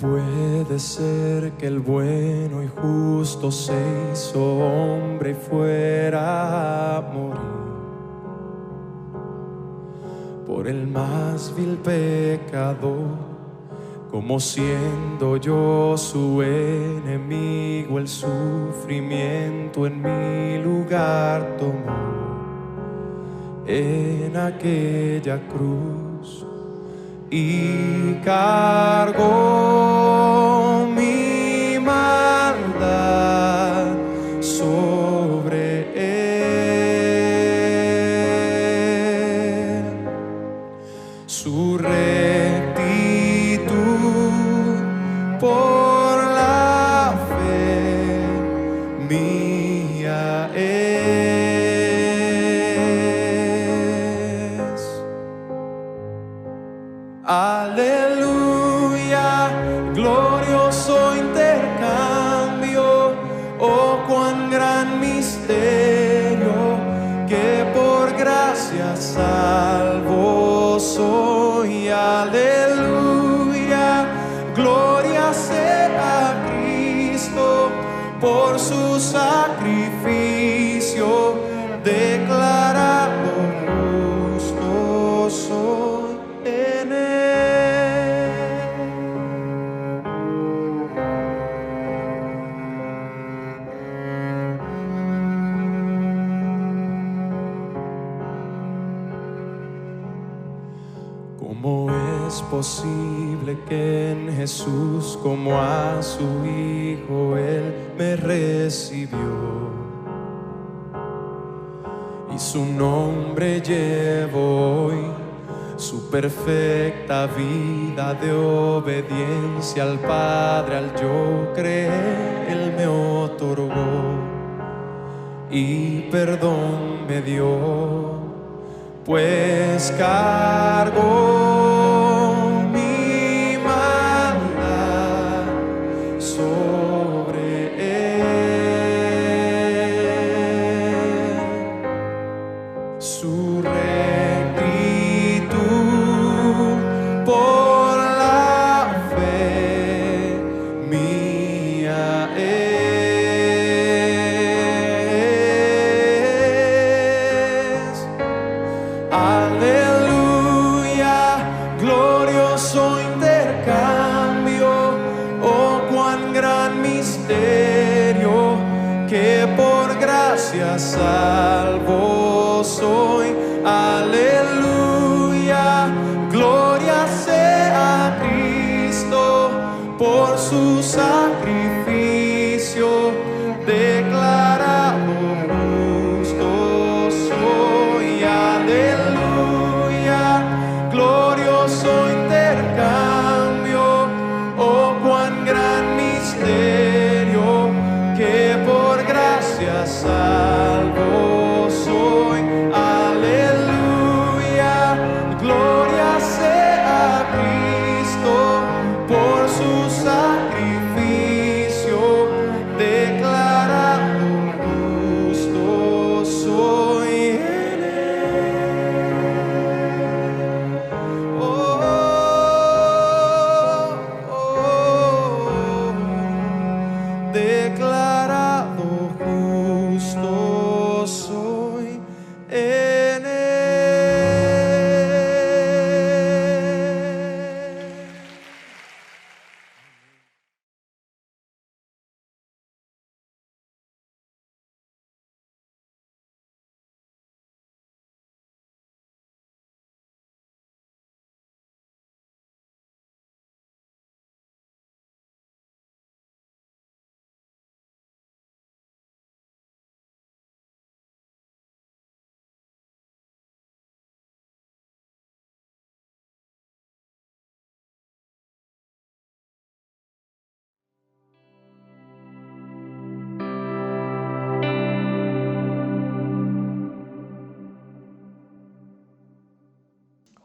puede ser que el bueno y justo se hizo hombre y fuera a morir por el más vil pecador? Como siendo yo su enemigo, el sufrimiento en mi lugar tomó en aquella cruz y cargó mi maldad sobre él. Su rectitud por la fe mía es. Aleluya, glorioso intercambio, oh cuán gran misterio, que por gracia salvo soy. Aleluya, gloria sea a Cristo por su sacrificio, declarado justo soy en él. ¿Cómo es posible que en Jesús, como a su Hijo, Él me recibió? Y su nombre llevo hoy, su perfecta vida de obediencia al Padre, al yo creer, Él me otorgó y perdón me dio, pues cargó mi maldad sobre él. Su rectitud por la fe mía es. Aleluya, glorioso intercambio, oh cuán gran misterio, que por gracia salvo soy. Aleluya, gloria sea a Cristo por su sacrificio, declarado justo soy. Aleluya, glorioso intercambio, oh cuán gran misterio, que por gracia salvo soy. Aleluya, gloria sea a Cristo por su sacrificio, declarado justo soy en él. Oh, oh, oh, declarado justo soy en él.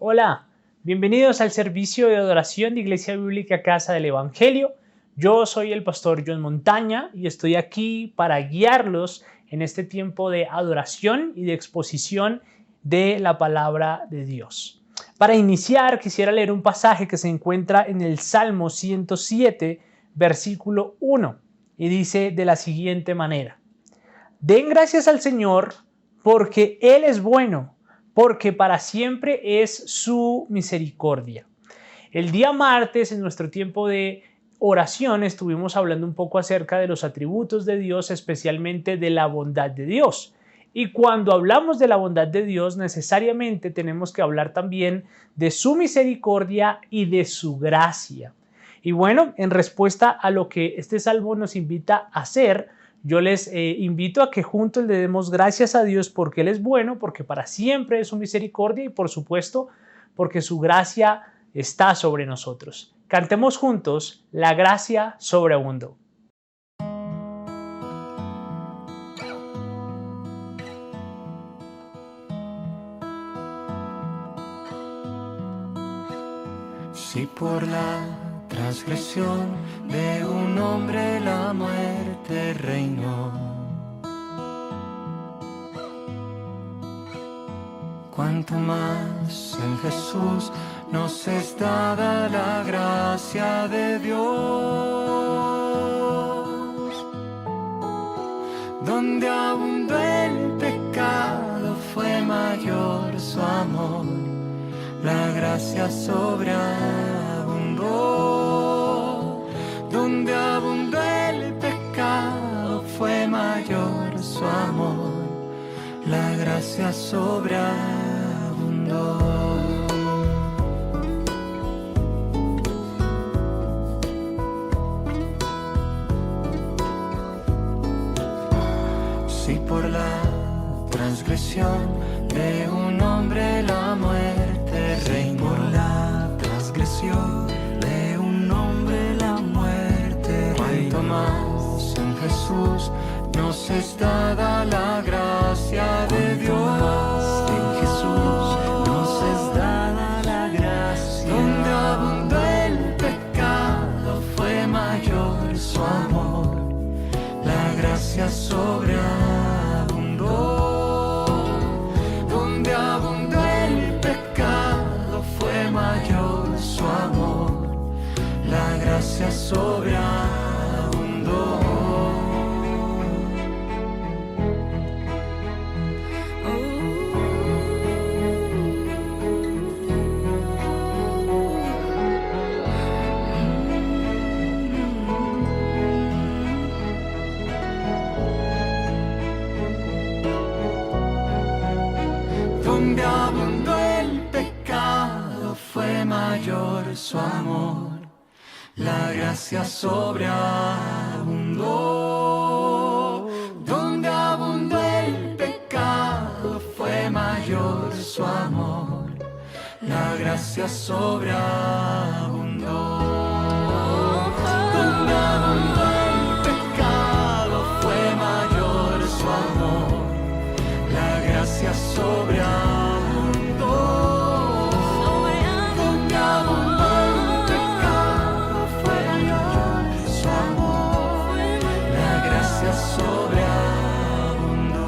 Hola, bienvenidos al servicio de adoración de Iglesia Bíblica Casa del Evangelio. Yo soy el pastor John Montaña y estoy aquí para guiarlos en este tiempo de adoración y de exposición de la palabra de Dios. Para iniciar, quisiera leer un pasaje que se encuentra en el Salmo 107, versículo 1, y dice de la siguiente manera: Den gracias al Señor porque Él es bueno, porque para siempre es su misericordia. El día martes, en nuestro tiempo de oración, estuvimos hablando un poco acerca de los atributos de Dios, especialmente de la bondad de Dios. Y cuando hablamos de la bondad de Dios, necesariamente tenemos que hablar también de su misericordia y de su gracia. Y bueno, en respuesta a lo que este salmo nos invita a hacer, yo les invito a que juntos le demos gracias a Dios porque Él es bueno, porque para siempre es su misericordia y por supuesto porque su gracia está sobre nosotros. Cantemos juntos: La gracia sobreabundó. Si por la transgresión de un hombre la muerte reinó, cuanto más en Jesús nos es dada la gracia de Dios. Donde abundó el pecado fue mayor su amor, la gracia sobreabundó. Donde abundó el pecado fue mayor su amor, la gracia sobreabundó. Si por la transgresión de un hombre la muerte reinó, por la transgresión de un hombre la muerte reinó, cuanto más en Jesús nos es dada la gracia de Dios. En Jesús nos es dada la gracia. Donde abundó el pecado fue mayor su amor, la gracia sobreabundó. Donde abundó el pecado fue mayor su amor, la gracia sobreabundó. Donde abundó el pecado fue mayor su amor, la gracia sobreabundó. Donde abundó el pecado fue mayor su amor, la gracia sobreabundó. Donde abundó el pecado fue mayor su amor, la gracia sobreabundó. Donde abundó el pecado fue mayor su amor, la gracia sobreabundó.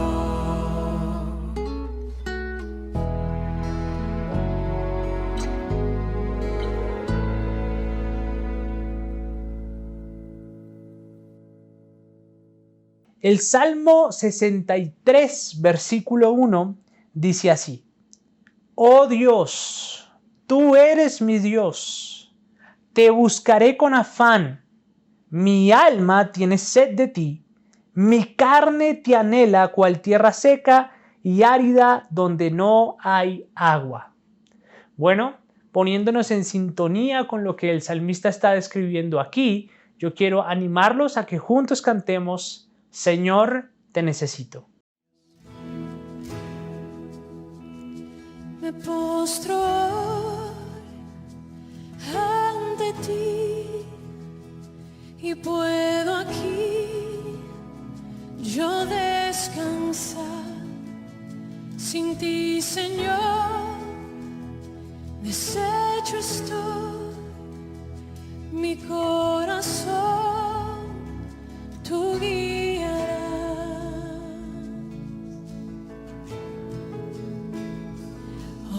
El Salmo 63, versículo 1, dice así: Oh Dios, tú eres mi Dios, te buscaré con afán, mi alma tiene sed de ti, mi carne te anhela cual tierra seca y árida donde no hay agua. Bueno, poniéndonos en sintonía con lo que el salmista está describiendo aquí, yo quiero animarlos a que juntos cantemos: Señor, te necesito. Me postro ante ti y puedo aquí yo descansar. Sin ti, Señor, deshecho estoy, mi corazón tú guiarás.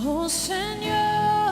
Oh Señor,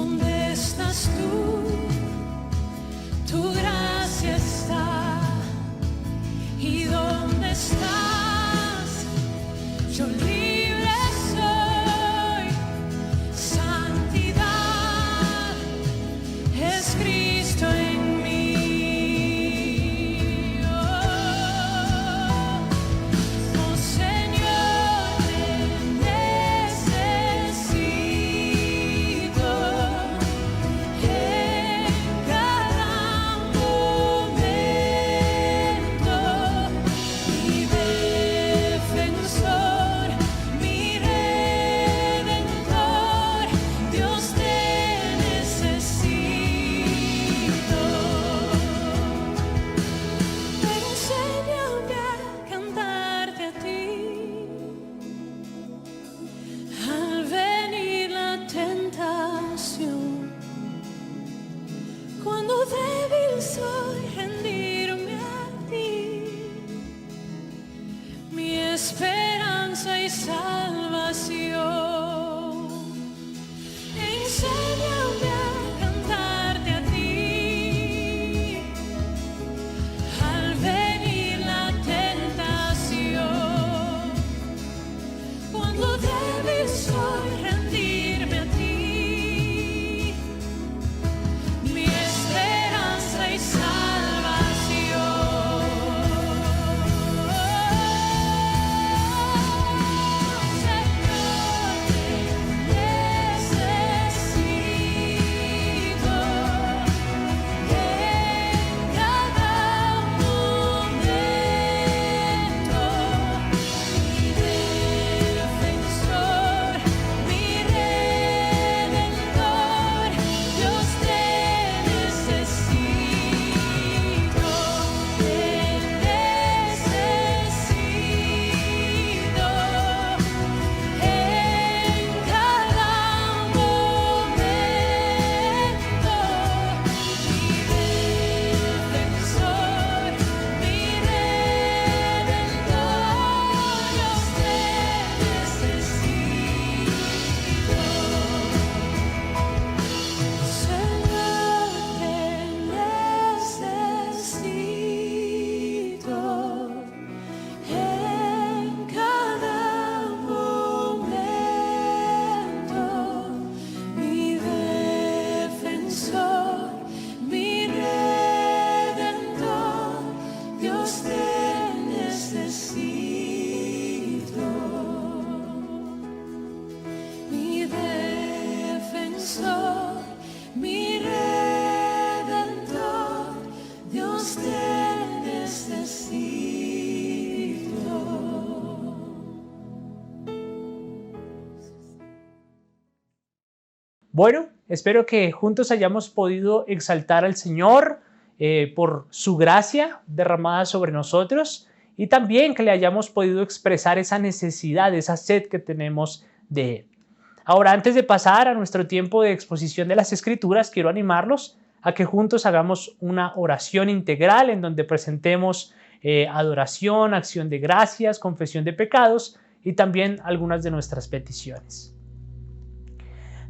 ¿Dónde estás tú? Tu gracia está. ¿Y dónde estás? Yo libre soy. Santidad es Cristo en mí. Oh Señor, te necesito en cada momento. Mi defensor, mi redentor, Dios te necesito. Enséñame a cantarte a ti. Al venir la tentación, cuando débil soy, rendirme a ti. Mi esperanza y salvación. Enséñame a cantarte a ti. Al venir la tentación, cuando débil soy, rendirme a ti. Mi esperanza y salvación. Señor, te necesito en cada momento. Mi defensor, mi redentor, Dios te necesito. Te necesito en cada momento. Mi defensor, mi redentor, Dios te necesito. Señor, te necesito en cada momento. Mi defensor, mi redentor, Dios te necesito. Mi defensor, mi redentor, Dios te necesito. Bueno, espero que juntos hayamos podido exaltar al Señor por su gracia derramada sobre nosotros y también que le hayamos podido expresar esa necesidad, esa sed que tenemos de Él. Ahora, antes de pasar a nuestro tiempo de exposición de las Escrituras, quiero animarlos a que juntos hagamos una oración integral en donde presentemos adoración, acción de gracias, confesión de pecados y también algunas de nuestras peticiones.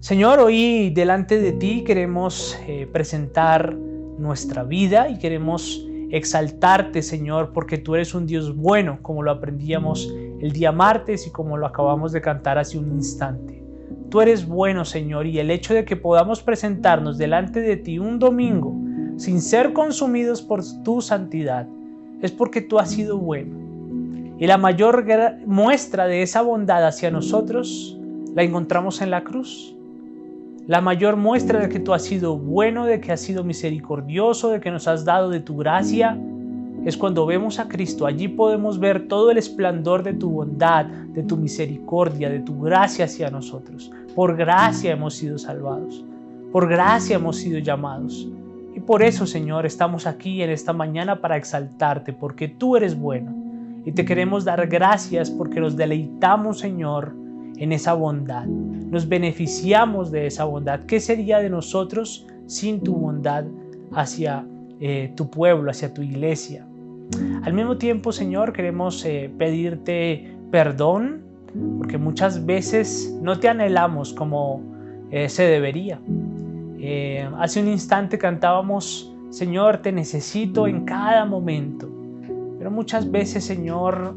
Señor, hoy delante de ti queremos presentar nuestra vida y queremos exaltarte, Señor, porque tú eres un Dios bueno, como lo aprendíamos el día martes y como lo acabamos de cantar hace un instante. Tú eres bueno, Señor, y el hecho de que podamos presentarnos delante de ti un domingo sin ser consumidos por tu santidad es porque tú has sido bueno. Y la mayor muestra de esa bondad hacia nosotros la encontramos en la cruz. La mayor muestra de que tú has sido bueno, de que has sido misericordioso, de que nos has dado de tu gracia, es cuando vemos a Cristo. Allí podemos ver todo el esplendor de tu bondad, de tu misericordia, de tu gracia hacia nosotros. Por gracia hemos sido salvados, por gracia hemos sido llamados. Y por eso, Señor, estamos aquí en esta mañana para exaltarte, porque tú eres bueno. Y te queremos dar gracias porque nos deleitamos, Señor, en esa bondad. Nos beneficiamos de esa bondad. ¿Qué sería de nosotros sin tu bondad hacia tu pueblo, hacia tu iglesia? Al mismo tiempo, Señor, queremos pedirte perdón, porque muchas veces no te anhelamos como se debería. Hace un instante cantábamos, Señor, te necesito en cada momento. Pero muchas veces, Señor,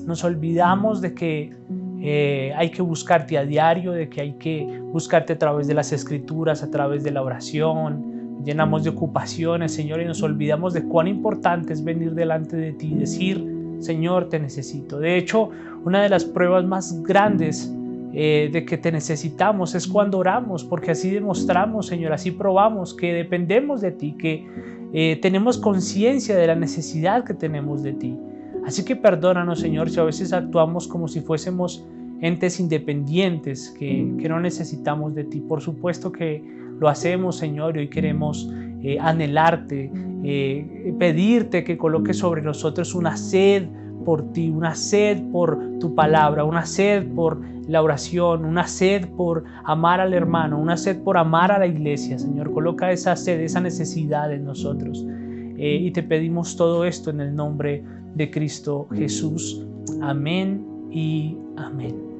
nos olvidamos de que hay que buscarte a diario, de que hay que buscarte a través de las escrituras, a través de la oración. Llenamos de ocupaciones, Señor, y nos olvidamos de cuán importante es venir delante de ti y decir, Señor, te necesito. De hecho, una de las pruebas más grandes de que te necesitamos es cuando oramos, porque así demostramos, Señor, así probamos que dependemos de ti, que tenemos conciencia de la necesidad que tenemos de ti. Así que perdónanos, Señor, si a veces actuamos como si fuésemos entes independientes que no necesitamos de ti. Por supuesto que lo hacemos, Señor, y hoy queremos anhelarte, pedirte que coloques sobre nosotros una sed por ti, una sed por tu palabra, una sed por la oración, una sed por amar al hermano, una sed por amar a la iglesia. Señor, coloca esa sed, esa necesidad en nosotros. Y te pedimos todo esto en el nombre de Cristo Jesús. Amén y amén.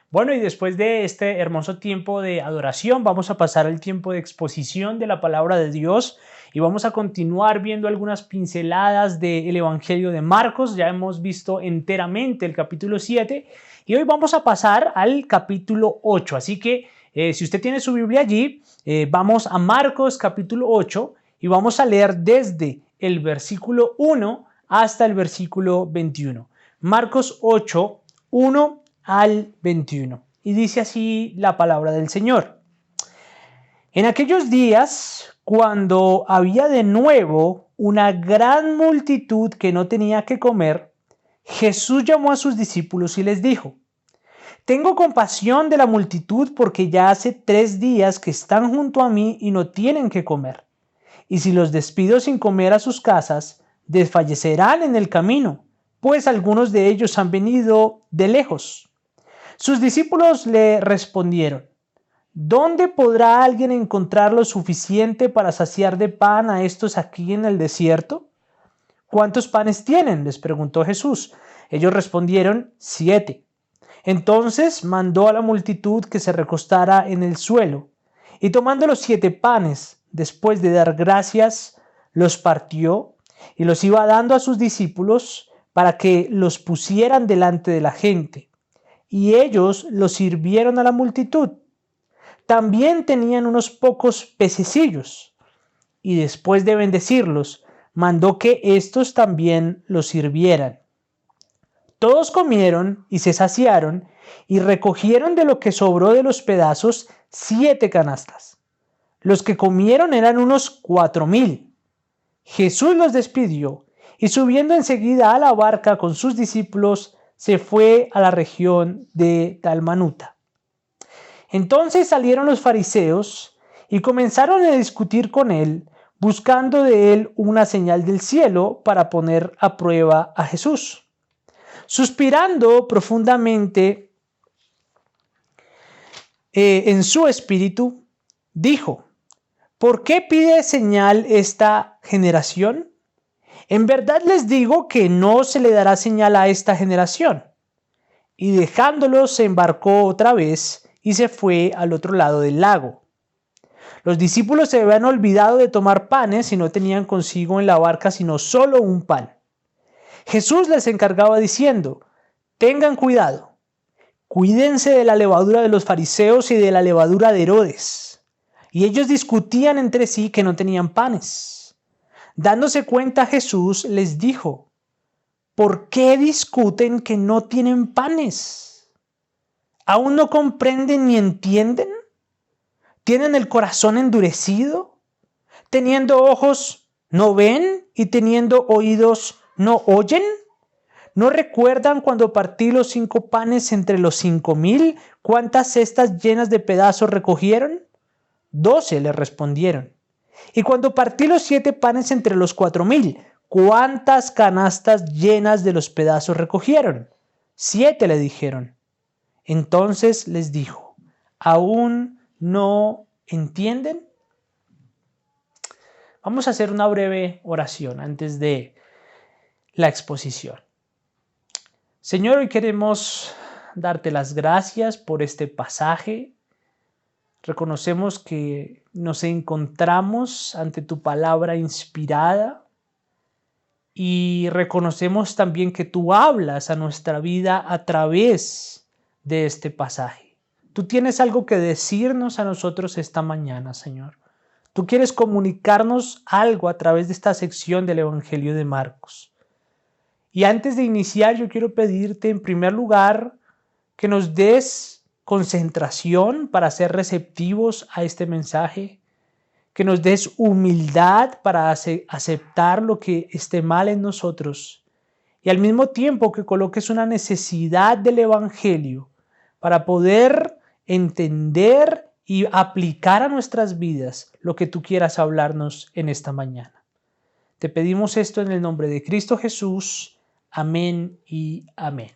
Bueno, y después de este hermoso tiempo de adoración, vamos a pasar al tiempo de exposición de la palabra de Dios y vamos a continuar viendo algunas pinceladas del Evangelio de Marcos. Ya hemos visto enteramente el capítulo 7 y hoy vamos a pasar al capítulo 8. Así que si usted tiene su Biblia allí, vamos a Marcos capítulo 8 y vamos a leer desde el versículo 1 hasta el versículo 21. Marcos 8, 1 al 21. Y dice así la palabra del Señor. En aquellos días, cuando había de nuevo una gran multitud que no tenía que comer, Jesús llamó a sus discípulos y les dijo: Tengo compasión de la multitud porque ya hace 3 días que están junto a mí y no tienen que comer. Y si los despido sin comer a sus casas, desfallecerán en el camino, pues algunos de ellos han venido de lejos. Sus discípulos le respondieron: ¿Dónde podrá alguien encontrar lo suficiente para saciar de pan a estos aquí en el desierto? ¿Cuántos panes tienen?, les preguntó Jesús. Ellos respondieron: 7. Entonces mandó a la multitud que se recostara en el suelo, y tomando los 7 panes, después de dar gracias, los partió y los iba dando a sus discípulos para que los pusieran delante de la gente. Y ellos los sirvieron a la multitud. También tenían unos pocos pececillos, y después de bendecirlos, mandó que éstos también los sirvieran. Todos comieron y se saciaron, y recogieron de lo que sobró de los pedazos 7 canastas. Los que comieron eran unos 4,000. Jesús los despidió, y subiendo enseguida a la barca con sus discípulos, se fue a la región de Dalmanuta. Entonces salieron los fariseos y comenzaron a discutir con él, buscando de él una señal del cielo para poner a prueba a Jesús. Suspirando profundamente en su espíritu, dijo: ¿Por qué pide señal esta generación? En verdad les digo que no se le dará señal a esta generación. Y dejándolos se embarcó otra vez y se fue al otro lado del lago. Los discípulos se habían olvidado de tomar panes y no tenían consigo en la barca sino solo un pan. Jesús les encargaba diciendo: Tengan cuidado, cuídense de la levadura de los fariseos y de la levadura de Herodes. Y ellos discutían entre sí que no tenían panes. Dándose cuenta, Jesús les dijo: ¿Por qué discuten que no tienen panes? ¿Aún no comprenden ni entienden? ¿Tienen el corazón endurecido? ¿Teniendo ojos no ven y teniendo oídos no oyen? ¿No recuerdan cuando partí los 5 panes entre los 5,000? ¿Cuántas cestas llenas de pedazos recogieron? 12 le respondieron. Y cuando partí los 7 panes entre los 4,000, ¿cuántas canastas llenas de los pedazos recogieron? 7 le dijeron. Entonces les dijo: ¿Aún no entienden? Vamos a hacer una breve oración antes de la exposición. Señor, hoy queremos darte las gracias por este pasaje. Reconocemos que nos encontramos ante tu palabra inspirada y reconocemos también que tú hablas a nuestra vida a través de este pasaje. Tú tienes algo que decirnos a nosotros esta mañana, Señor. Tú quieres comunicarnos algo a través de esta sección del Evangelio de Marcos. Y antes de iniciar, yo quiero pedirte en primer lugar que nos des concentración para ser receptivos a este mensaje, que nos des humildad para aceptar lo que esté mal en nosotros y al mismo tiempo que coloques una necesidad del Evangelio para poder entender y aplicar a nuestras vidas lo que tú quieras hablarnos en esta mañana. Te pedimos esto en el nombre de Cristo Jesús. Amén y amén.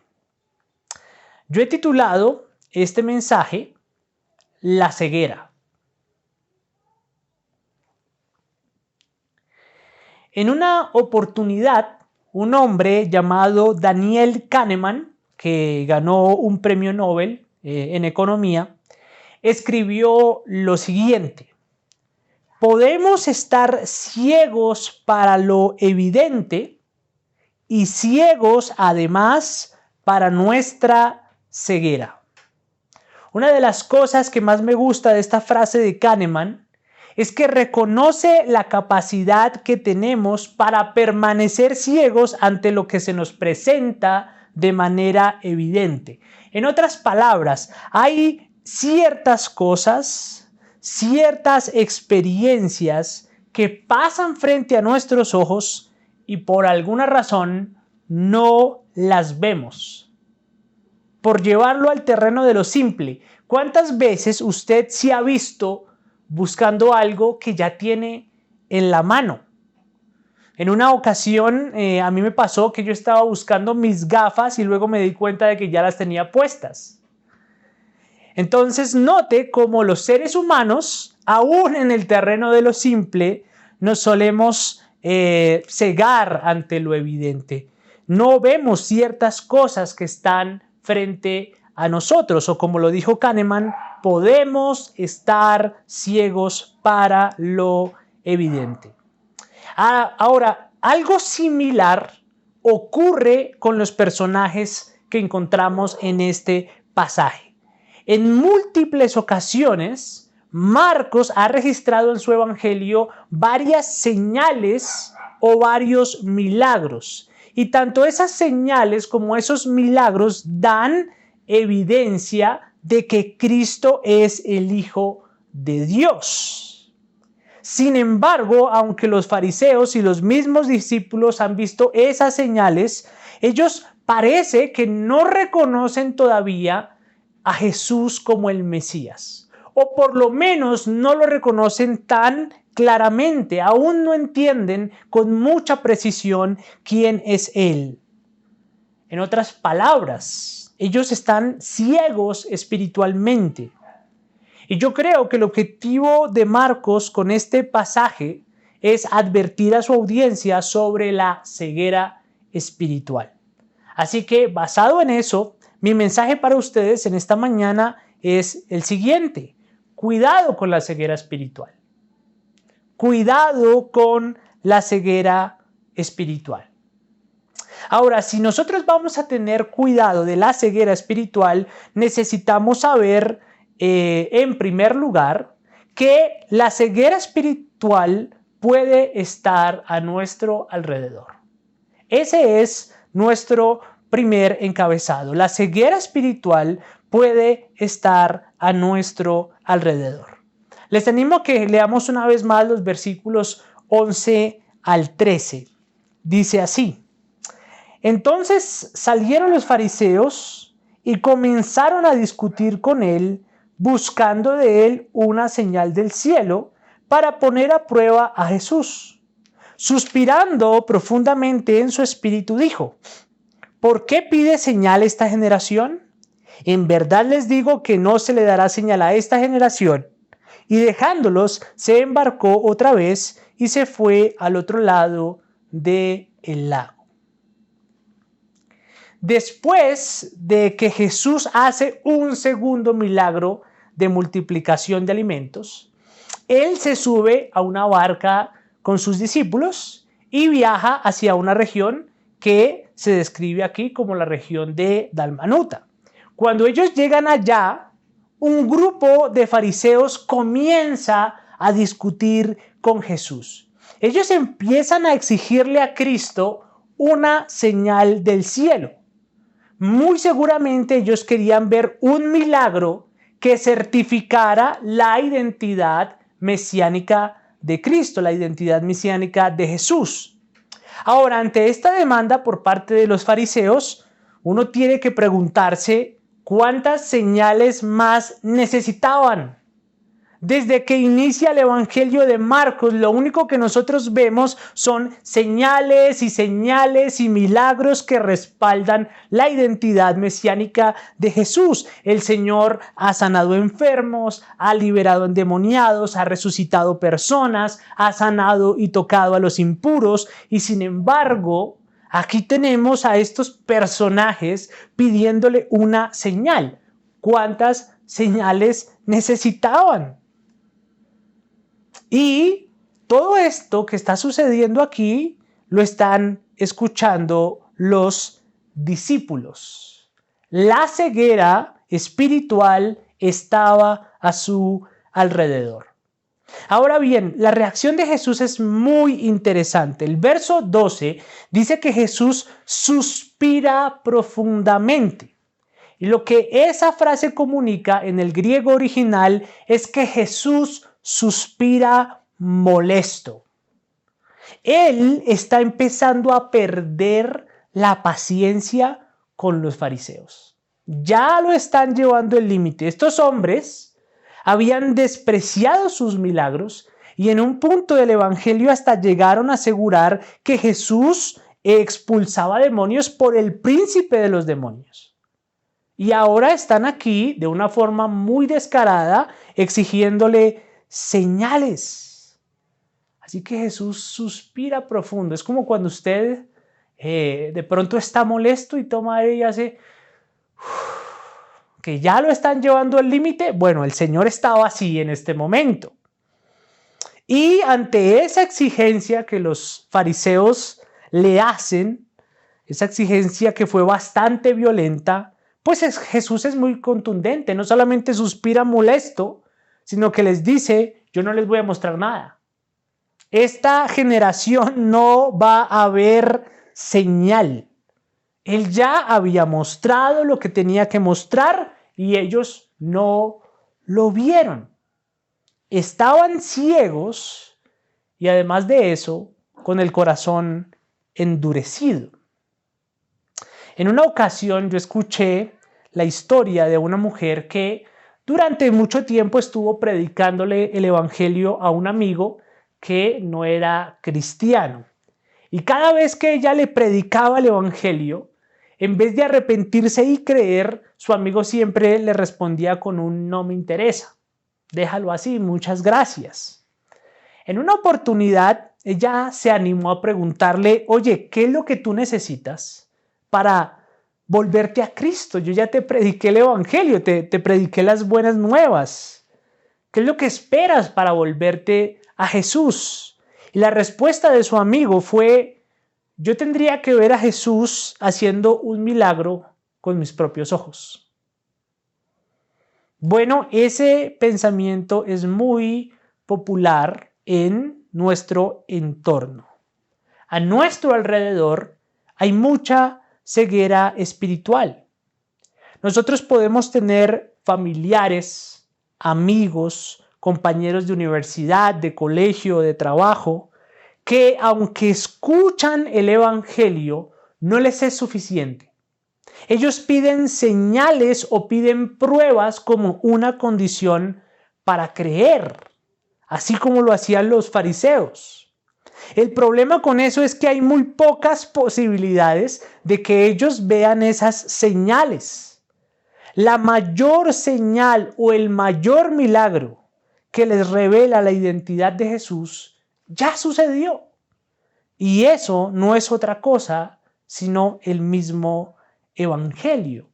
Yo he titulado este mensaje La ceguera. En una oportunidad, un hombre llamado Daniel Kahneman, que ganó un premio Nobel en economía, escribió lo siguiente: podemos estar ciegos para lo evidente y ciegos además para nuestra ceguera. Una de las cosas que más me gusta de esta frase de Kahneman es que reconoce la capacidad que tenemos para permanecer ciegos ante lo que se nos presenta de manera evidente. En otras palabras, hay ciertas cosas, ciertas experiencias que pasan frente a nuestros ojos y por alguna razón no las vemos. Por llevarlo al terreno de lo simple, ¿cuántas veces usted se ha visto buscando algo que ya tiene en la mano? En una ocasión a mí me pasó que yo estaba buscando mis gafas y luego me di cuenta de que ya las tenía puestas. Entonces note cómo los seres humanos, aún en el terreno de lo simple, nos solemos cegar ante lo evidente. No vemos ciertas cosas que están frente a nosotros, o como lo dijo Kahneman, podemos estar ciegos para lo evidente. Ahora, algo similar ocurre con los personajes que encontramos en este pasaje. En múltiples ocasiones, Marcos ha registrado en su evangelio varias señales o varios milagros. Y tanto esas señales como esos milagros dan evidencia de que Cristo es el Hijo de Dios. Sin embargo, aunque los fariseos y los mismos discípulos han visto esas señales, ellos parece que no reconocen todavía a Jesús como el Mesías, o por lo menos no lo reconocen tan claramente, aún no entienden con mucha precisión quién es Él. En otras palabras, ellos están ciegos espiritualmente. Y yo creo que el objetivo de Marcos con este pasaje es advertir a su audiencia sobre la ceguera espiritual. Así que, basado en eso, mi mensaje para ustedes en esta mañana es el siguiente: cuidado con la ceguera espiritual. Cuidado con la ceguera espiritual. Ahora, si nosotros vamos a tener cuidado de la ceguera espiritual, necesitamos saber, en primer lugar, que la ceguera espiritual puede estar a nuestro alrededor. Ese es nuestro primer encabezado. La ceguera espiritual puede estar a nuestro alrededor. Les animo a que leamos una vez más los versículos 11 al 13. Dice así: entonces salieron los fariseos y comenzaron a discutir con él, buscando de él una señal del cielo para poner a prueba a Jesús. Suspirando profundamente en su espíritu, dijo: ¿por qué pide señal esta generación? En verdad les digo que no se le dará señal a esta generación. Y dejándolos, se embarcó otra vez y se fue al otro lado del lago. Después de que Jesús hace un segundo milagro de multiplicación de alimentos, él se sube a una barca con sus discípulos y viaja hacia una región que se describe aquí como la región de Dalmanuta. Cuando ellos llegan allá, un grupo de fariseos comienza a discutir con Jesús. Ellos empiezan a exigirle a Cristo una señal del cielo. Muy seguramente ellos querían ver un milagro que certificara la identidad mesiánica de Cristo, la identidad mesiánica de Jesús. Ahora, ante esta demanda por parte de los fariseos, uno tiene que preguntarse cuántas señales más necesitaban. Desde que inicia el Evangelio de Marcos, lo único que nosotros vemos son señales y milagros que respaldan la identidad mesiánica de Jesús. El Señor ha sanado enfermos, ha liberado endemoniados, ha resucitado personas, ha sanado y tocado a los impuros, y sin embargo, aquí tenemos a estos personajes pidiéndole una señal. ¿Cuántas señales necesitaban? Y todo esto que está sucediendo aquí lo están escuchando los discípulos. La ceguera espiritual estaba a su alrededor. Ahora bien, la reacción de Jesús es muy interesante. El verso 12 dice que Jesús suspira profundamente. Y lo que esa frase comunica en el griego original es que Jesús suspira molesto. Él está empezando a perder la paciencia con los fariseos. Ya lo están llevando al límite. Estos hombres habían despreciado sus milagros y en un punto del evangelio hasta llegaron a asegurar que Jesús expulsaba demonios por el príncipe de los demonios. Y ahora están aquí de una forma muy descarada exigiéndole señales. Así que Jesús suspira profundo. Es como cuando usted de pronto está molesto y toma aire y hace que ya lo están llevando al límite. Bueno, el Señor estaba así en este momento. Y ante esa exigencia que los fariseos le hacen, esa exigencia que fue bastante violenta, pues Jesús es muy contundente. No solamente suspira molesto, sino que les dice, yo no les voy a mostrar nada. Esta generación no va a ver señal. Él ya había mostrado lo que tenía que mostrar y ellos no lo vieron. Estaban ciegos y además de eso, con el corazón endurecido. En una ocasión yo escuché la historia de una mujer que durante mucho tiempo estuvo predicándole el evangelio a un amigo que no era cristiano. Y cada vez que ella le predicaba el evangelio, en vez de arrepentirse y creer, su amigo siempre le respondía con un no me interesa. Déjalo así, muchas gracias. En una oportunidad, ella se animó a preguntarle, oye, ¿qué es lo que tú necesitas para volverte a Cristo? Yo ya te prediqué el evangelio, te prediqué las buenas nuevas. ¿Qué es lo que esperas para volverte a Jesús? Y la respuesta de su amigo fue, yo tendría que ver a Jesús haciendo un milagro con mis propios ojos. Bueno, ese pensamiento es muy popular en nuestro entorno. A nuestro alrededor hay mucha ceguera espiritual. Nosotros podemos tener familiares, amigos, compañeros de universidad, de colegio, de trabajo, que aunque escuchan el evangelio, no les es suficiente. Ellos piden señales o piden pruebas como una condición para creer, así como lo hacían los fariseos. El problema con eso es que hay muy pocas posibilidades de que ellos vean esas señales. La mayor señal o el mayor milagro que les revela la identidad de Jesús ya sucedió. Y eso no es otra cosa sino el mismo evangelio.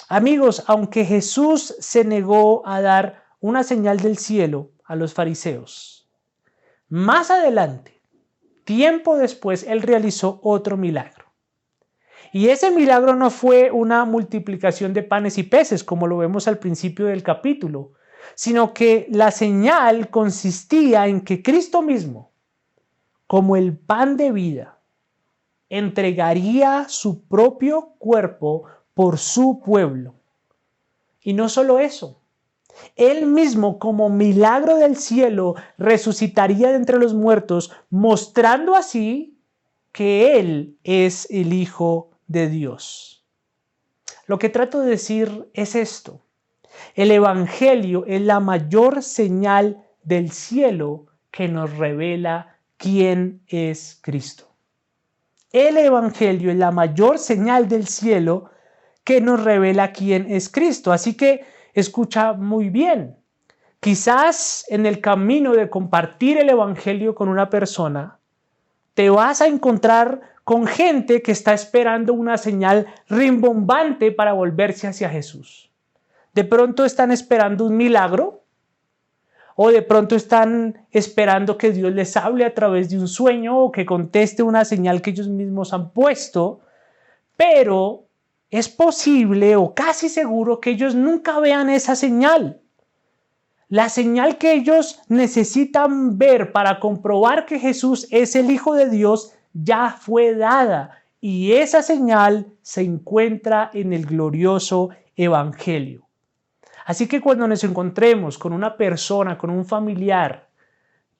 Amigos, aunque Jesús se negó a dar una señal del cielo a los fariseos, más adelante, tiempo después, él realizó otro milagro. Y ese milagro no fue una multiplicación de panes y peces, como lo vemos al principio del capítulo, sino que la señal consistía en que Cristo mismo, como el pan de vida, entregaría su propio cuerpo por su pueblo. Y no solo eso, él mismo, como milagro del cielo, resucitaría de entre los muertos, mostrando así que él es el Hijo de Dios. Lo que trato de decir es esto: el evangelio es la mayor señal del cielo que nos revela quién es Cristo. El evangelio es la mayor señal del cielo que nos revela quién es Cristo. Así que escucha muy bien. Quizás en el camino de compartir el evangelio con una persona, te vas a encontrar con gente que está esperando una señal rimbombante para volverse hacia Jesús. De pronto están esperando un milagro, o de pronto están esperando que Dios les hable a través de un sueño o que conteste una señal que ellos mismos han puesto, pero es posible o casi seguro que ellos nunca vean esa señal. La señal que ellos necesitan ver para comprobar que Jesús es el Hijo de Dios ya fue dada, y esa señal se encuentra en el glorioso evangelio. Así que cuando nos encontremos con una persona, con un familiar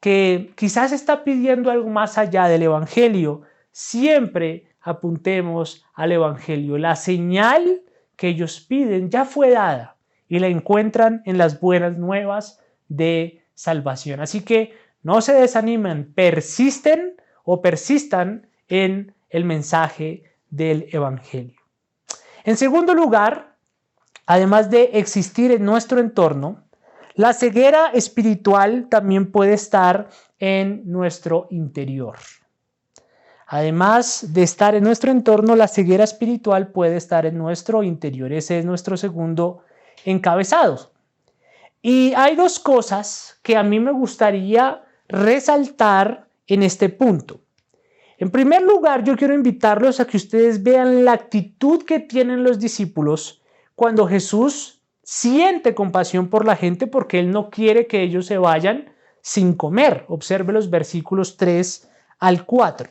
que quizás está pidiendo algo más allá del evangelio, siempre apuntemos al evangelio. La señal que ellos piden ya fue dada y la encuentran en las buenas nuevas de salvación. Así que no se desanimen, persistan en el mensaje del evangelio. En segundo lugar, además de existir en nuestro entorno, la ceguera espiritual también puede estar en nuestro interior. Además de estar en nuestro entorno, la ceguera espiritual puede estar en nuestro interior. Ese es nuestro segundo encabezado. Y hay dos cosas que a mí me gustaría resaltar en este punto. En primer lugar, yo quiero invitarlos a que ustedes vean la actitud que tienen los discípulos cuando Jesús siente compasión por la gente, porque Él no quiere que ellos se vayan sin comer. Observe los versículos 3 al 4.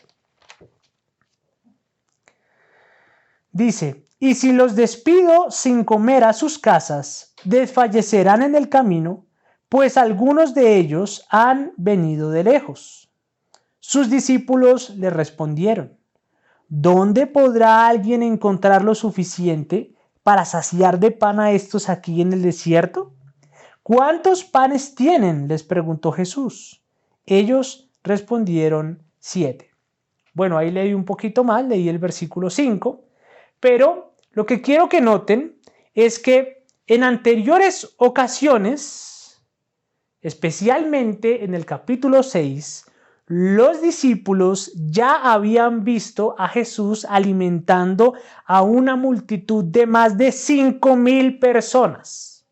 Dice: y si los despido sin comer a sus casas, desfallecerán en el camino, pues algunos de ellos han venido de lejos. Sus discípulos le respondieron: ¿dónde podrá alguien encontrar lo suficiente para saciar de pan a estos aquí en el desierto? ¿Cuántos panes tienen?, les preguntó Jesús. Ellos respondieron: 7. Bueno, ahí leí un poquito más, leí el versículo 5, pero lo que quiero que noten es que en anteriores ocasiones, especialmente en el capítulo 6, los discípulos ya habían visto a Jesús alimentando a una multitud de más de 5,000 personas.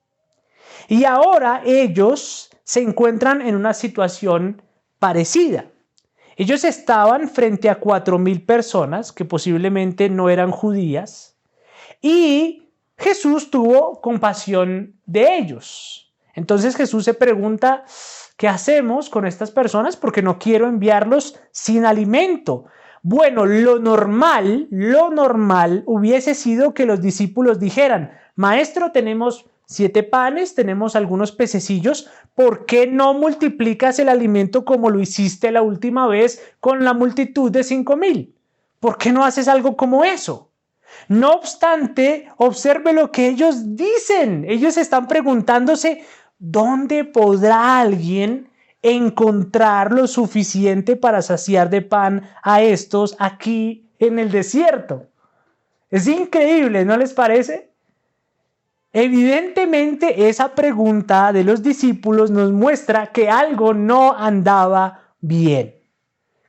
Y ahora ellos se encuentran en una situación parecida. Ellos estaban frente a 4,000 personas que posiblemente no eran judías, y Jesús tuvo compasión de ellos. Entonces Jesús se pregunta: ¿qué hacemos con estas personas? Porque no quiero enviarlos sin alimento. Bueno, lo normal hubiese sido que los discípulos dijeran: Maestro, tenemos 7 panes, tenemos algunos pececillos, ¿por qué no multiplicas el alimento como lo hiciste la última vez con la multitud de 5,000? ¿Por qué no haces algo como eso? No obstante, observe lo que ellos dicen. Ellos están preguntándose: ¿dónde podrá alguien encontrar lo suficiente para saciar de pan a estos aquí en el desierto? Es increíble, ¿no les parece? Evidentemente, esa pregunta de los discípulos nos muestra que algo no andaba bien.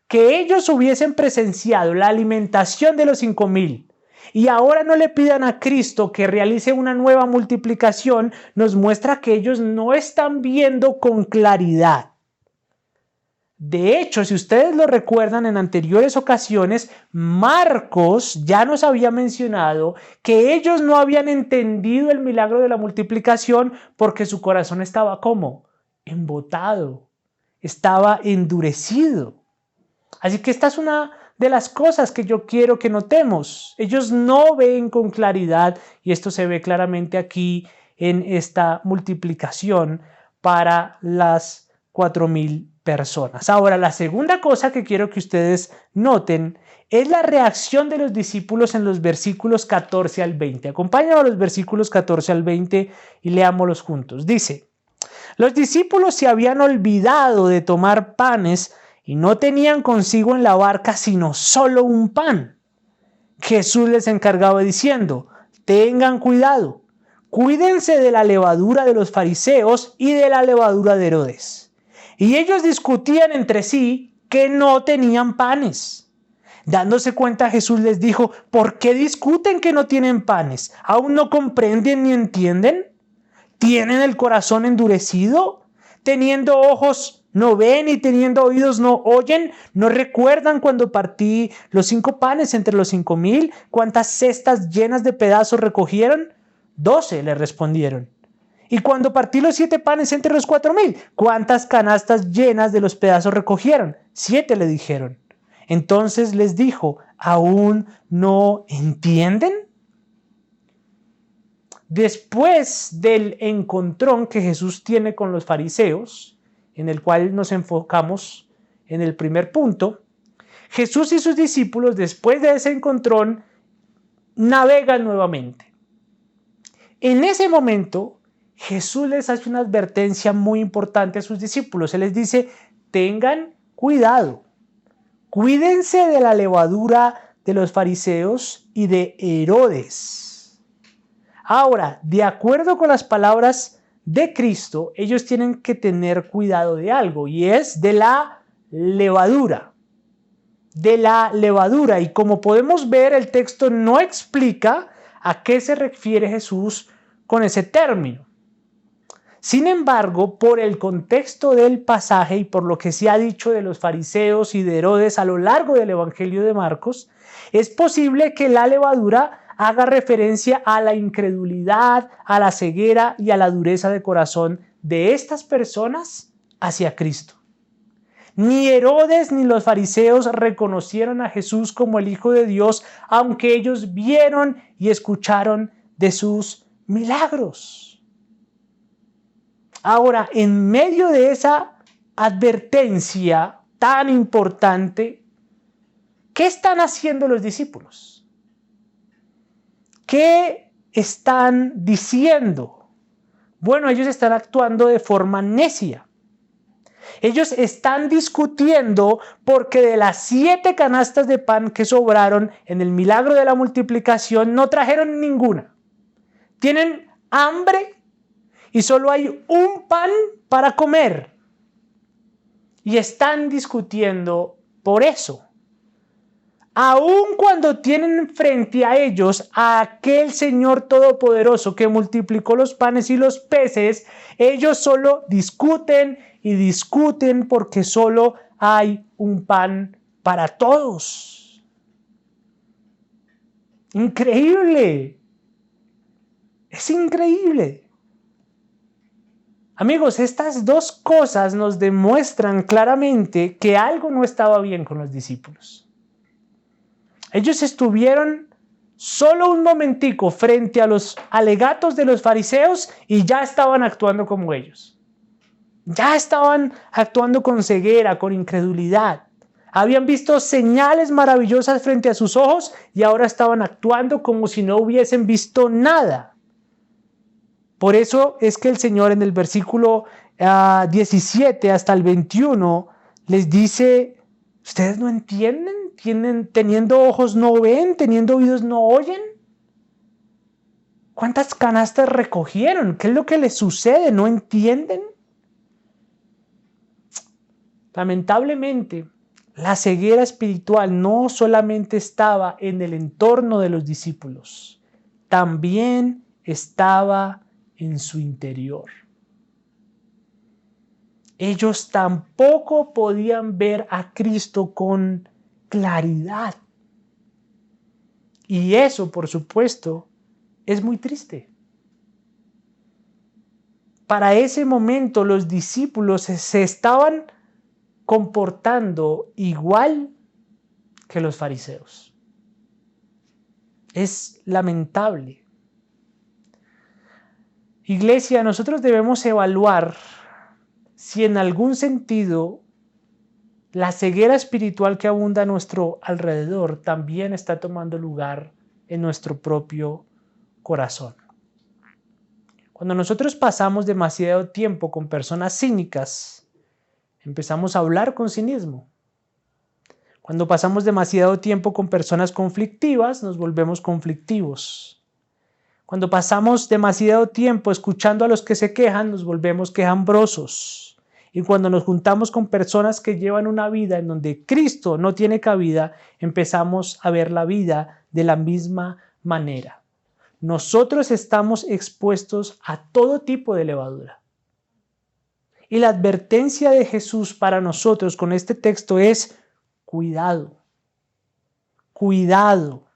Que ellos hubiesen presenciado la alimentación de los 5,000 y ahora no le pidan a Cristo que realice una nueva multiplicación, nos muestra que ellos no están viendo con claridad. De hecho, si ustedes lo recuerdan en anteriores ocasiones, Marcos ya nos había mencionado que ellos no habían entendido el milagro de la multiplicación porque su corazón estaba ¿cómo? Embotado, estaba endurecido. Así que esta es una de las cosas que yo quiero que notemos. Ellos no ven con claridad y esto se ve claramente aquí en esta multiplicación para las 4,000 personas. Ahora, la segunda cosa que quiero que ustedes noten es la reacción de los discípulos en los versículos 14 al 20. Acompáñame a los versículos 14 al 20 y leámoslos juntos. Dice: los discípulos se habían olvidado de tomar panes y no tenían consigo en la barca sino solo un pan. Jesús les encargaba diciendo: tengan cuidado, cuídense de la levadura de los fariseos y de la levadura de Herodes. Y ellos discutían entre sí que no tenían panes. Dándose cuenta, Jesús les dijo: ¿por qué discuten que no tienen panes? ¿Aún no comprenden ni entienden? ¿Tienen el corazón endurecido? ¿Teniendo ojos no ven y teniendo oídos no oyen? ¿No recuerdan cuando partí los 5 panes entre los 5,000? ¿Cuántas cestas llenas de pedazos recogieron? 12, le respondieron. ¿Y cuando partí los 7 panes entre los 4,000? ¿Cuántas canastas llenas de los pedazos recogieron? 7, le dijeron. Entonces les dijo: ¿aún no entienden? Después del encontrón que Jesús tiene con los fariseos, en el cual nos enfocamos en el primer punto, Jesús y sus discípulos, después de ese encontrón, navegan nuevamente. En ese momento, Jesús les hace una advertencia muy importante a sus discípulos. Él les dice: tengan cuidado, cuídense de la levadura de los fariseos y de Herodes. Ahora, de acuerdo con las palabras de Cristo, ellos tienen que tener cuidado de algo, y es de la levadura. De la levadura. Y como podemos ver, el texto no explica a qué se refiere Jesús con ese término. Sin embargo, por el contexto del pasaje y por lo que se ha dicho de los fariseos y de Herodes a lo largo del Evangelio de Marcos, es posible que la levadura haga referencia a la incredulidad, a la ceguera y a la dureza de corazón de estas personas hacia Cristo. Ni Herodes ni los fariseos reconocieron a Jesús como el Hijo de Dios, aunque ellos vieron y escucharon de sus milagros. Ahora, en medio de esa advertencia tan importante, ¿qué están haciendo los discípulos? ¿Qué están diciendo? Bueno, ellos están actuando de forma necia. Ellos están discutiendo porque de las 7 canastas de pan que sobraron en el milagro de la multiplicación no trajeron ninguna. Tienen hambre y solo hay un pan para comer. Y están discutiendo por eso. Aun cuando tienen frente a ellos a aquel Señor Todopoderoso que multiplicó los panes y los peces, ellos solo discuten y discuten porque solo hay un pan para todos. Increíble. Es increíble. Amigos, estas dos cosas nos demuestran claramente que algo no estaba bien con los discípulos. Ellos estuvieron solo un momentico frente a los alegatos de los fariseos y ya estaban actuando como ellos. Ya estaban actuando con ceguera, con incredulidad. Habían visto señales maravillosas frente a sus ojos y ahora estaban actuando como si no hubiesen visto nada. Por eso es que el Señor en el versículo 17 hasta el 21 les dice: ¿ustedes no entienden? ¿Teniendo ojos no ven? ¿Teniendo oídos no oyen? ¿Cuántas canastas recogieron? ¿Qué es lo que les sucede? ¿No entienden? Lamentablemente, La ceguera espiritual no solamente estaba en el entorno de los discípulos, también estaba en su interior. Ellos tampoco podían ver a Cristo con claridad. Y eso, por supuesto, es muy triste. Para ese momento los discípulos se estaban comportando igual que los fariseos. Es lamentable. Iglesia, nosotros debemos evaluar si en algún sentido la ceguera espiritual que abunda a nuestro alrededor también está tomando lugar en nuestro propio corazón. Cuando nosotros pasamos demasiado tiempo con personas cínicas, empezamos a hablar con cinismo. Cuando pasamos demasiado tiempo con personas conflictivas, nos volvemos conflictivos. Cuando pasamos demasiado tiempo escuchando a los que se quejan, nos volvemos quejambrosos. Y cuando nos juntamos con personas que llevan una vida en donde Cristo no tiene cabida, empezamos a ver la vida de la misma manera. Nosotros estamos expuestos a todo tipo de levadura. Y la advertencia de Jesús para nosotros con este texto es: cuidado, cuidado.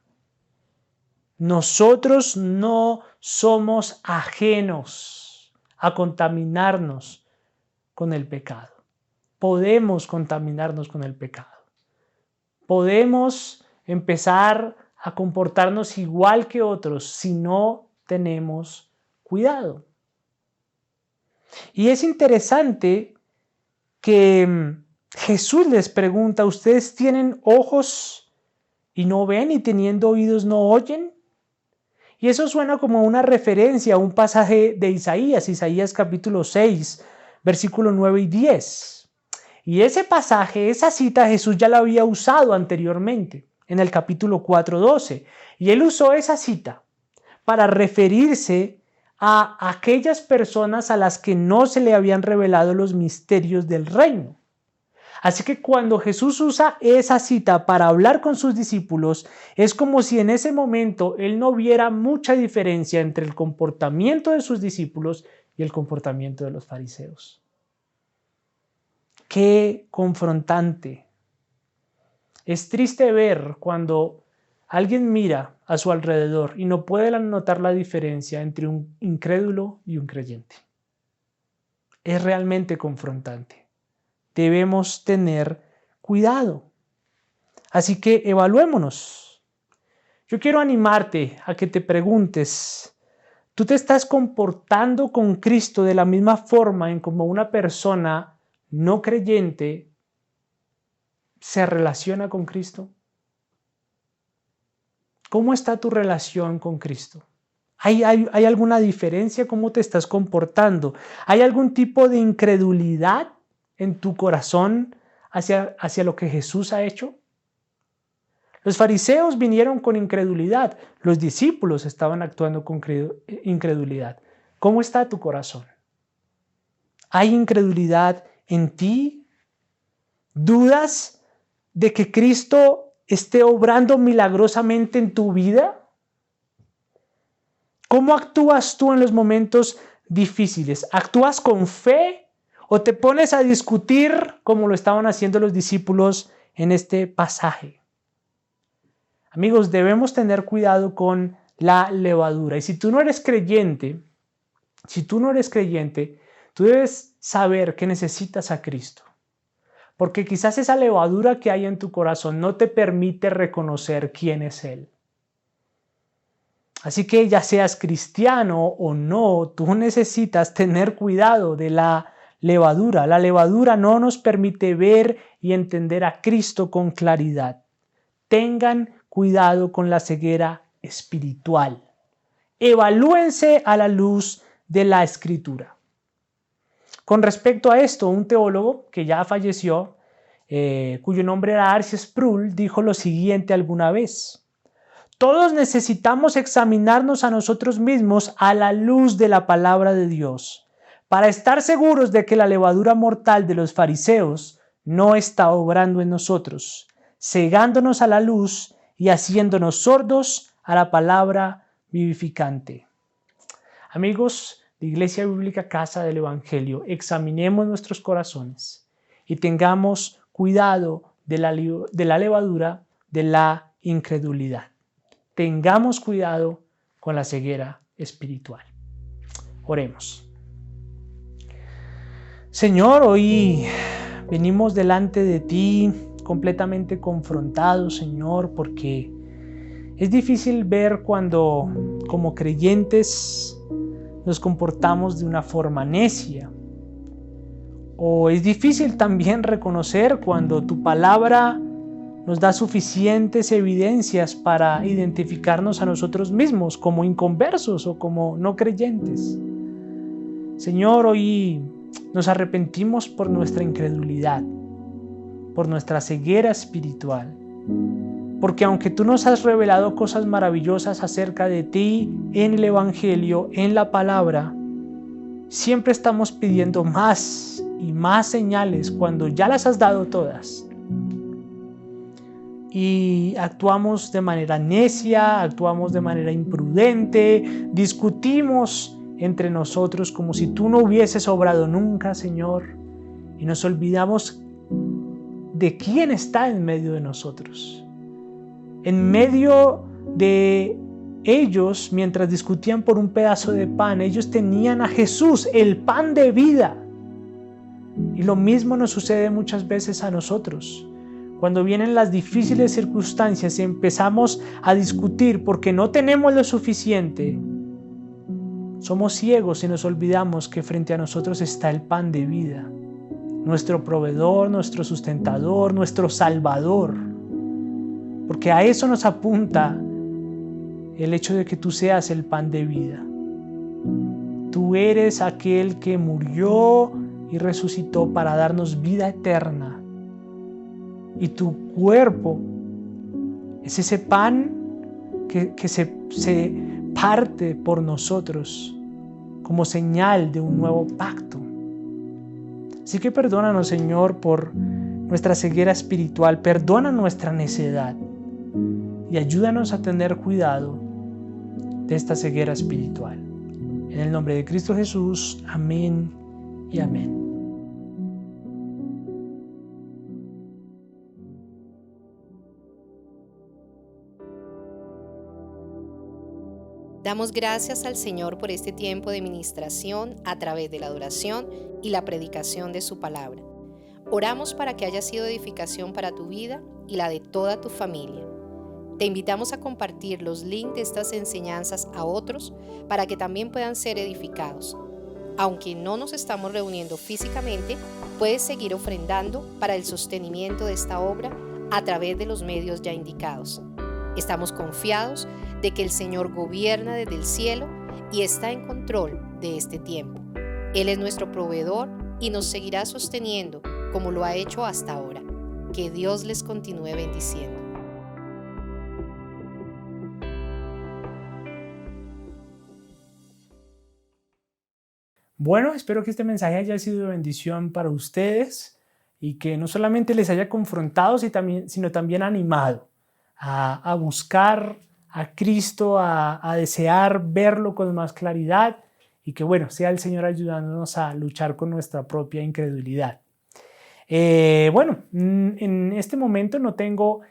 Nosotros no somos ajenos a contaminarnos con el pecado. Podemos contaminarnos con el pecado. Podemos empezar a comportarnos igual que otros si no tenemos cuidado. Y es interesante que Jesús les pregunta: ¿ustedes tienen ojos y no ven, y teniendo oídos no oyen? Y eso suena como una referencia a un pasaje de Isaías capítulo 6, versículos 9 y 10. Y ese pasaje, esa cita, Jesús ya la había usado anteriormente en el capítulo 4:12. Y él usó esa cita para referirse a aquellas personas a las que no se le habían revelado los misterios del reino. Así que cuando Jesús usa esa cita para hablar con sus discípulos, es como si en ese momento él no viera mucha diferencia entre el comportamiento de sus discípulos y el comportamiento de los fariseos. Qué confrontante. Es triste ver cuando alguien mira a su alrededor y no puede notar la diferencia entre un incrédulo y un creyente. Es realmente confrontante. Debemos tener cuidado. Así que evaluémonos. Yo quiero animarte a que te preguntes: ¿tú te estás comportando con Cristo de la misma forma en como una persona no creyente se relaciona con Cristo? ¿Cómo está tu relación con Cristo? ¿Hay alguna diferencia? ¿Cómo te estás comportando? ¿Hay algún tipo de incredulidad en tu corazón hacia lo que Jesús ha hecho? Los fariseos vinieron con incredulidad. Los discípulos estaban actuando con incredulidad. ¿Cómo está tu corazón? ¿Hay incredulidad en ti? ¿Dudas de que Cristo esté obrando milagrosamente en tu vida? ¿Cómo actúas tú en los momentos difíciles? ¿Actúas con fe o te pones a discutir como lo estaban haciendo los discípulos en este pasaje? Amigos, debemos tener cuidado con la levadura. Y si tú no eres creyente, tú debes saber que necesitas a Cristo. Porque quizás esa levadura que hay en tu corazón no te permite reconocer quién es Él. Así que ya seas cristiano o no, tú necesitas tener cuidado de la levadura. La levadura no nos permite ver y entender a Cristo con claridad. Tengan cuidado con la ceguera espiritual. Evalúense a la luz de la Escritura. Con respecto a esto, un teólogo que ya falleció, cuyo nombre era R.C. Sproul, dijo lo siguiente alguna vez: todos necesitamos examinarnos a nosotros mismos a la luz de la palabra de Dios, para estar seguros de que la levadura mortal de los fariseos no está obrando en nosotros, cegándonos a la luz y haciéndonos sordos a la palabra vivificante. Amigos de Iglesia Bíblica Casa del Evangelio, examinemos nuestros corazones y tengamos cuidado de la levadura de la incredulidad. Tengamos cuidado con la ceguera espiritual. Oremos. Señor, hoy venimos delante de ti completamente confrontados, Señor, porque es difícil ver cuando, como creyentes, nos comportamos de una forma necia. O es difícil también reconocer cuando tu palabra nos da suficientes evidencias para identificarnos a nosotros mismos como inconversos o como no creyentes. Señor, hoy nos arrepentimos por nuestra incredulidad, por nuestra ceguera espiritual, porque aunque tú nos has revelado cosas maravillosas acerca de ti en el Evangelio, en la palabra, siempre estamos pidiendo más y más señales cuando ya las has dado todas. Y actuamos de manera necia, actuamos de manera imprudente, discutimos entre nosotros como si tú no hubieses obrado nunca, Señor, y nos olvidamos de quién está en medio de nosotros. En medio de ellos, mientras discutían por un pedazo de pan, ellos tenían a Jesús, el pan de vida. Y lo mismo nos sucede muchas veces a nosotros. Cuando vienen las difíciles circunstancias y empezamos a discutir porque no tenemos lo suficiente, somos ciegos y nos olvidamos que frente a nosotros está el pan de vida, nuestro proveedor, nuestro sustentador, nuestro salvador. Porque a eso nos apunta el hecho de que tú seas el pan de vida. Tú eres aquel que murió y resucitó para darnos vida eterna. Y tu cuerpo es ese pan que se parte por nosotros como señal de un nuevo pacto. Así que perdónanos, Señor, por nuestra ceguera espiritual, perdona nuestra necedad y ayúdanos a tener cuidado de esta ceguera espiritual. En el nombre de Cristo Jesús, amén y amén. Damos gracias al Señor por este tiempo de ministración a través de la adoración y la predicación de su palabra. Oramos para que haya sido edificación para tu vida y la de toda tu familia. Te invitamos a compartir los links de estas enseñanzas a otros para que también puedan ser edificados. Aunque no nos estamos reuniendo físicamente, puedes seguir ofrendando para el sostenimiento de esta obra a través de los medios ya indicados. Estamos confiados de que el Señor gobierna desde el cielo y está en control de este tiempo. Él es nuestro proveedor y nos seguirá sosteniendo como lo ha hecho hasta ahora. Que Dios les continúe bendiciendo. Bueno, espero que este mensaje haya sido de bendición para ustedes y que no solamente les haya confrontado, sino también animado a buscar a Cristo, a desear verlo con más claridad y que, bueno, sea el Señor ayudándonos a luchar con nuestra propia incredulidad. En este momento no tengo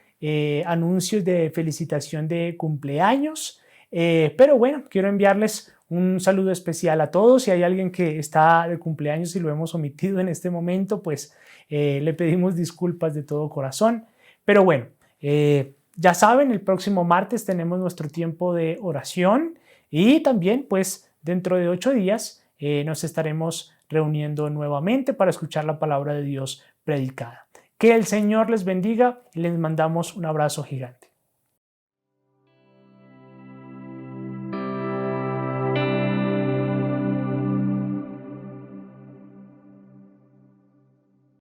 anuncios de felicitación de cumpleaños, pero bueno, quiero enviarles un saludo especial a todos. Si hay alguien que está de cumpleaños y lo hemos omitido en este momento, pues le pedimos disculpas de todo corazón. Pero bueno, ya saben, el próximo martes tenemos nuestro tiempo de oración y también pues dentro de 8 días nos estaremos reuniendo nuevamente para escuchar la palabra de Dios predicada. Que el Señor les bendiga y les mandamos un abrazo gigante.